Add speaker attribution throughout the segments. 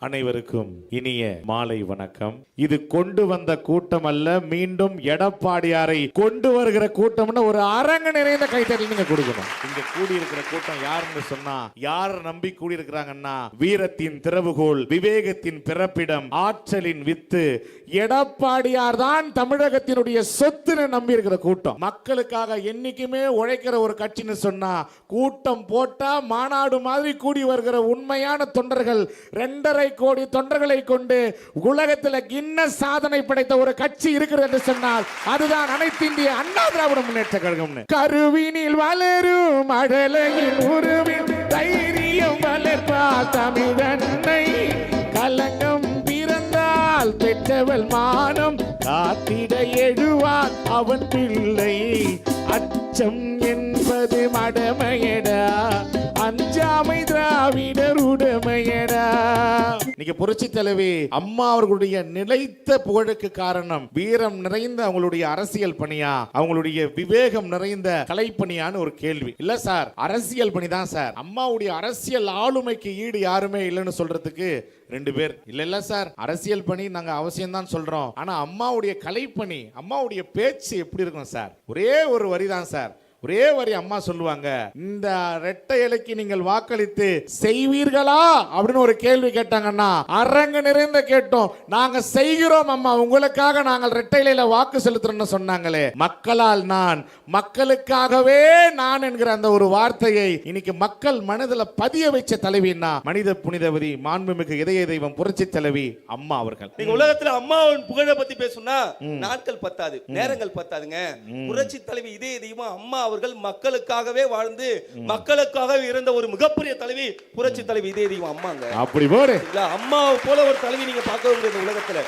Speaker 1: அனைவருக்கும் இனிய மாலை வணக்கம். இது கொண்டு வந்த கூட்டம் அல்ல, மீண்டும் எடப்பாடியாரை கொண்டு வருகிற கூட்டம்னு ஒரு அரங்கு நிறைந்த கைத்தறி நீங்க கொடுக்கணும். இங்க கூடியிருக்கிற கூட்டம் யாருன்னு சொன்னா, யார் நம்பி கூடியிருக்கிறாங்கன்னா, வீரத்தின் திறவுகோல், விவேகத்தின் பிறப்பிடம், ஆற்றலின் வித்து எடப்பாடியார் தான் தமிழகத்தினுடைய சொத்துன்னு நம்பி இருக்கிற கூட்டம். மக்களுக்காக என்னைக்குமே உழைக்கிற ஒரு கட்சின்னு சொன்னா, கூட்டம் போட்டா மாநாடு மாதிரி கூடி வருகிற உண்மையான தொண்டர்கள் 2.5 கோடி தொண்டர்களை கொண்டு உலகத்தில் கின்னஸ் சாதனை படைத்த ஒரு கட்சி இருக்கிறது என்று சொன்னால் அதுதான் அனைத்து இந்திய அண்ணா திராவிட முன்னேற்ற கழகம். கருவினில் வளரும் அடலையின் உருவில் தைரியம் வளர்ப்பால் தமிழன்னை, கலங்கம் பிறந்தால் பெற்றவள் மானம் காத்திட எழுவார் அவன் பிள்ளை, அச்சம் என்பது மடமையடா, அஞ்சாமை திராவிடர் உடமையடா. நீங்க புரட்சி தலைவி அம்மா அவர்களுடைய நிலைத்த புகழுக்கு காரணம் வீரம் நிறைந்த அவங்களுடைய அரசியல் பணியா, அவங்களுடைய விவேகம் நிறைந்த கலைப்பணியான்னு ஒரு கேள்வி. இல்ல சார், அரசியல் பணி தான் சார். அம்மாவுடைய அரசியல் ஆளுமைக்கு ஈடு யாருமே இல்லைன்னு சொல்றதுக்கு 2 பேர். இல்ல சார், அரசியல் பணி நாங்க அவசியம் தான் சொல்றோம், ஆனா அம்மாவுடைய கலைப்பணி, அம்மாவுடைய பேச்சு எப்படி இருக்கும் சார்? ஒரே ஒரு வரி தான் சார், ஒரே வரி அம்மா சொல்லுவாங்க, இந்த இரட்டை இலைக்கு நீங்கள் வாக்களித்து செய்வீர்களா அப்படின்னு ஒரு கேள்வி கேட்டாங்கன்னா அரங்கு நிறைந்த கேட்டோம். நாங்க செய்கிறோம் அம்மா, உங்களுக்காக நாங்கள் இரட்டை இலையில வாக்கு செலுத்துறோம்னு சொன்னாங்களே. மக்களால் நான், மக்களுக்காகவே நான் என்கிற அந்த ஒரு வார்த்தையை இன்னைக்கு மக்கள் மனதில் பதிய வைச்ச தலைவின்னா மனித புனிதவதி மாண்புமிகு இதய தெய்வம் புரட்சி தலைவி அம்மா அவர்கள்.
Speaker 2: நீங்க உலகத்துல அம்மாவின் புகழை பத்தி பேசுனா நாட்கள் பத்தாது, நேரங்கள் பத்தாதுங்க. புரட்சி தலைவி இதய தெய்வம் அம்மா அவர்கள் மக்களுக்காகவே வாழ்ந்து மக்களுக்காகவே இருந்த ஒரு மிகப்பெரிய தலைவி புரட்சி தலைவி இதய தெய்வம் அம்மாங்க.
Speaker 1: அப்படி போடு.
Speaker 2: அம்மாவை போல ஒரு தலைவி நீங்க பார்க்க முடியாது உலகத்துல.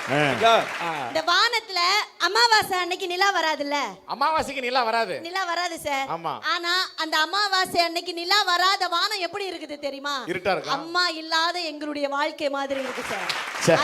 Speaker 3: இந்த வானத்துல அமாவாசை அன்னைக்கு நிலா வராதுல்ல?
Speaker 1: அமாவாசைக்கு நிலா வராது.
Speaker 3: நிலா வராது சார்.
Speaker 1: ஆமா.
Speaker 3: ஆனா அந்த அமாவாசை அன்னைக்கு நிலா வராத வானம் எப்படி இருக்குது தெரியுமா?
Speaker 1: இருட்டா இருக்கு.
Speaker 3: அம்மா இல்லாத எங்களுடைய வாழ்க்கை மாதிரி இருக்கு சார்.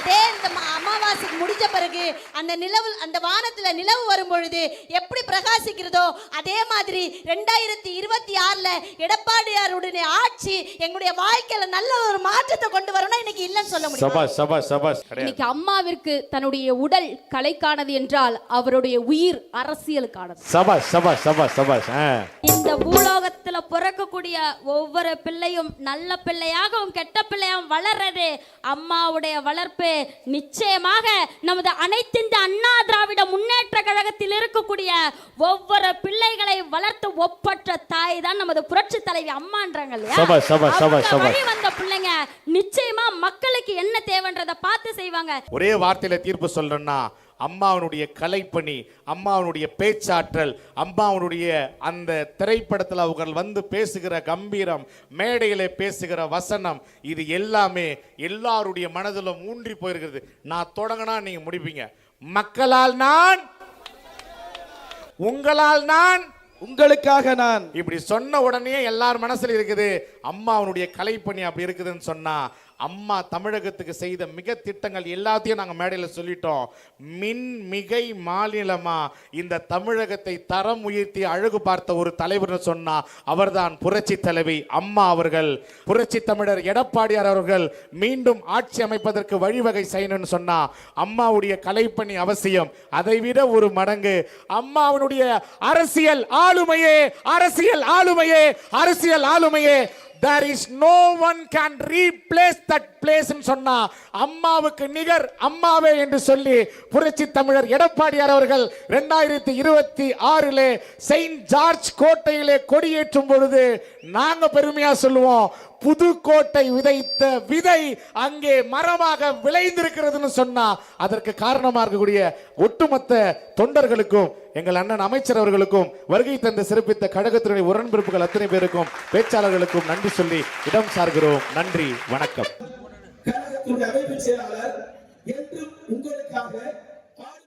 Speaker 3: அதே இந்த அமாவாசைக்கு முடிஞ்ச பிறகு அந்த நிலவு, அந்த வானத்துல நிலவு வரும் பொழுது எப்படி பிரகாசிக்கிறதோ அதே மாதிரி 2026ல எடப்பாடியாருடைய ஆட்சி எங்களுடைய வாழ்க்கையில நல்ல ஒரு மாற்றத்தை கொண்டு வரணும். இன்னைக்கு இல்லன்னு சொல்ல முடியும்.
Speaker 1: சபாஷ் சபாஷ் சபாஷ்.
Speaker 4: இன்னைக்கு அம்மாவிற்கு தன்னுடைய உடல் கலைக்கானது என்றால் அவருடைய உயிர் அரசியலுக்கானது.
Speaker 1: சபாஷ் சபாஷ் சபாஷ் சபாஷ்.
Speaker 4: இந்த பூலோகத்துல பிறக்கக்கூடிய ஒவ்வொரு பிள்ளையும் நல்ல பிள்ளையாகவும் கெட்ட பிள்ளையாகவும் வளர்றது அம்மாவுடைய வளர்ப்பு. நிச்சயமாக நமது அனைத்து இந்த அண்ணா திராவிட முன்னேற்ற கழகத்தில் இருக்கக்கூடிய ஒவ்வொரு பிள்ளைகளை வளர்த்து ஒப்பற்ற தாய் தான் நமது புரட்சி தலைவி அம்மான்றாங்க இல்லையா? வழி வந்த பிள்ளைங்க நிச்சயமா மக்களுக்கு என்ன தேவைன்றதை பார்த்து செய்வாங்க.
Speaker 1: ஒரே வார்த்தையில தீர்ப்பு சொல்றேன்னா, அம்மாவனுடைய கலைப்பணி, அம்மாவனுடைய பேச்சாற்றல், அம்மாவனுடைய அந்த திரைப்படத்தில் அவர்கள் வந்து பேசுகிற கம்பீரம், மேடையில பேசுகிற வசனம், இது எல்லாமே எல்லாருடைய மனதிலும் ஊன்றி போயிருக்கிறது. நான் தொடங்கினா நீங்க முடிப்பீங்க. மக்களால் நான், உங்களால் நான்,
Speaker 2: உங்களுக்காக நான். இப்படி
Speaker 1: சொன்ன உடனே எல்லார் மனசுல இருக்குது அம்மாவனுடைய கலைப்பணி. அப்படி இருக்குதுன்னு சொன்னா, அம்மா தமிழகத்துக்கு செய்த மிக திட்டங்கள் எல்லாத்தையும் நாங்கள் மேடையில் சொல்லிட்டோம். மின் மிகை மாநிலமா இந்த தமிழகத்தை தரம் உயர்த்தி அழகு பார்த்த ஒரு தலைவர்னு சொன்னா அவர்தான் புரட்சி தலைவி அம்மா அவர்கள். புரட்சி தமிழர் எடப்பாடியார் அவர்கள் மீண்டும் ஆட்சி அமைப்பதற்கு வழிவகை செய்யணும்னு சொன்னா அம்மாவுடைய கலைப்பணி அவசியம். அதை விட ஒரு மடங்கு அம்மாவுடைய அரசியல் ஆளுமையே, அரசியல் ஆளுமையே, அரசியல் ஆளுமையே. There is no one can replace that place ன்னு சொன்னா அம்மாவுக்கு நிகர் அம்மாவே என்று சொல்லி புரட்சி தமிழர் எடப்பாடியார் அவர்கள் 2026 செயின்ட் ஜார்ஜ் கோட்டையிலே கொடியேற்றும் பொழுது நாங்க பெருமையா சொல்லுவோம், புதுக்கோட்டை விதைத்த விதை அங்கே மரமாக விளைந்திருக்கிறதுன்னு சொன்னா அதற்கு காரணமாக இருக்கக்கூடிய ஒட்டுமொத்த தொண்டர்களுக்கும் எங்கள் அண்ணன் அமைச்சர் அவர்களுக்கும் வருகை தந்து சிறப்பித்த கழகத்தினுடைய உடன்பிறப்புகள் அத்தனை பேருக்கும் பேச்சாளர்களுக்கும் நன்றி சொல்லி இடம் சார்கிறோம். நன்றி, வணக்கம்.
Speaker 5: கழகத்தினுடைய அமைப்பின் செயலாளர் என்றும் உங்களுக்காக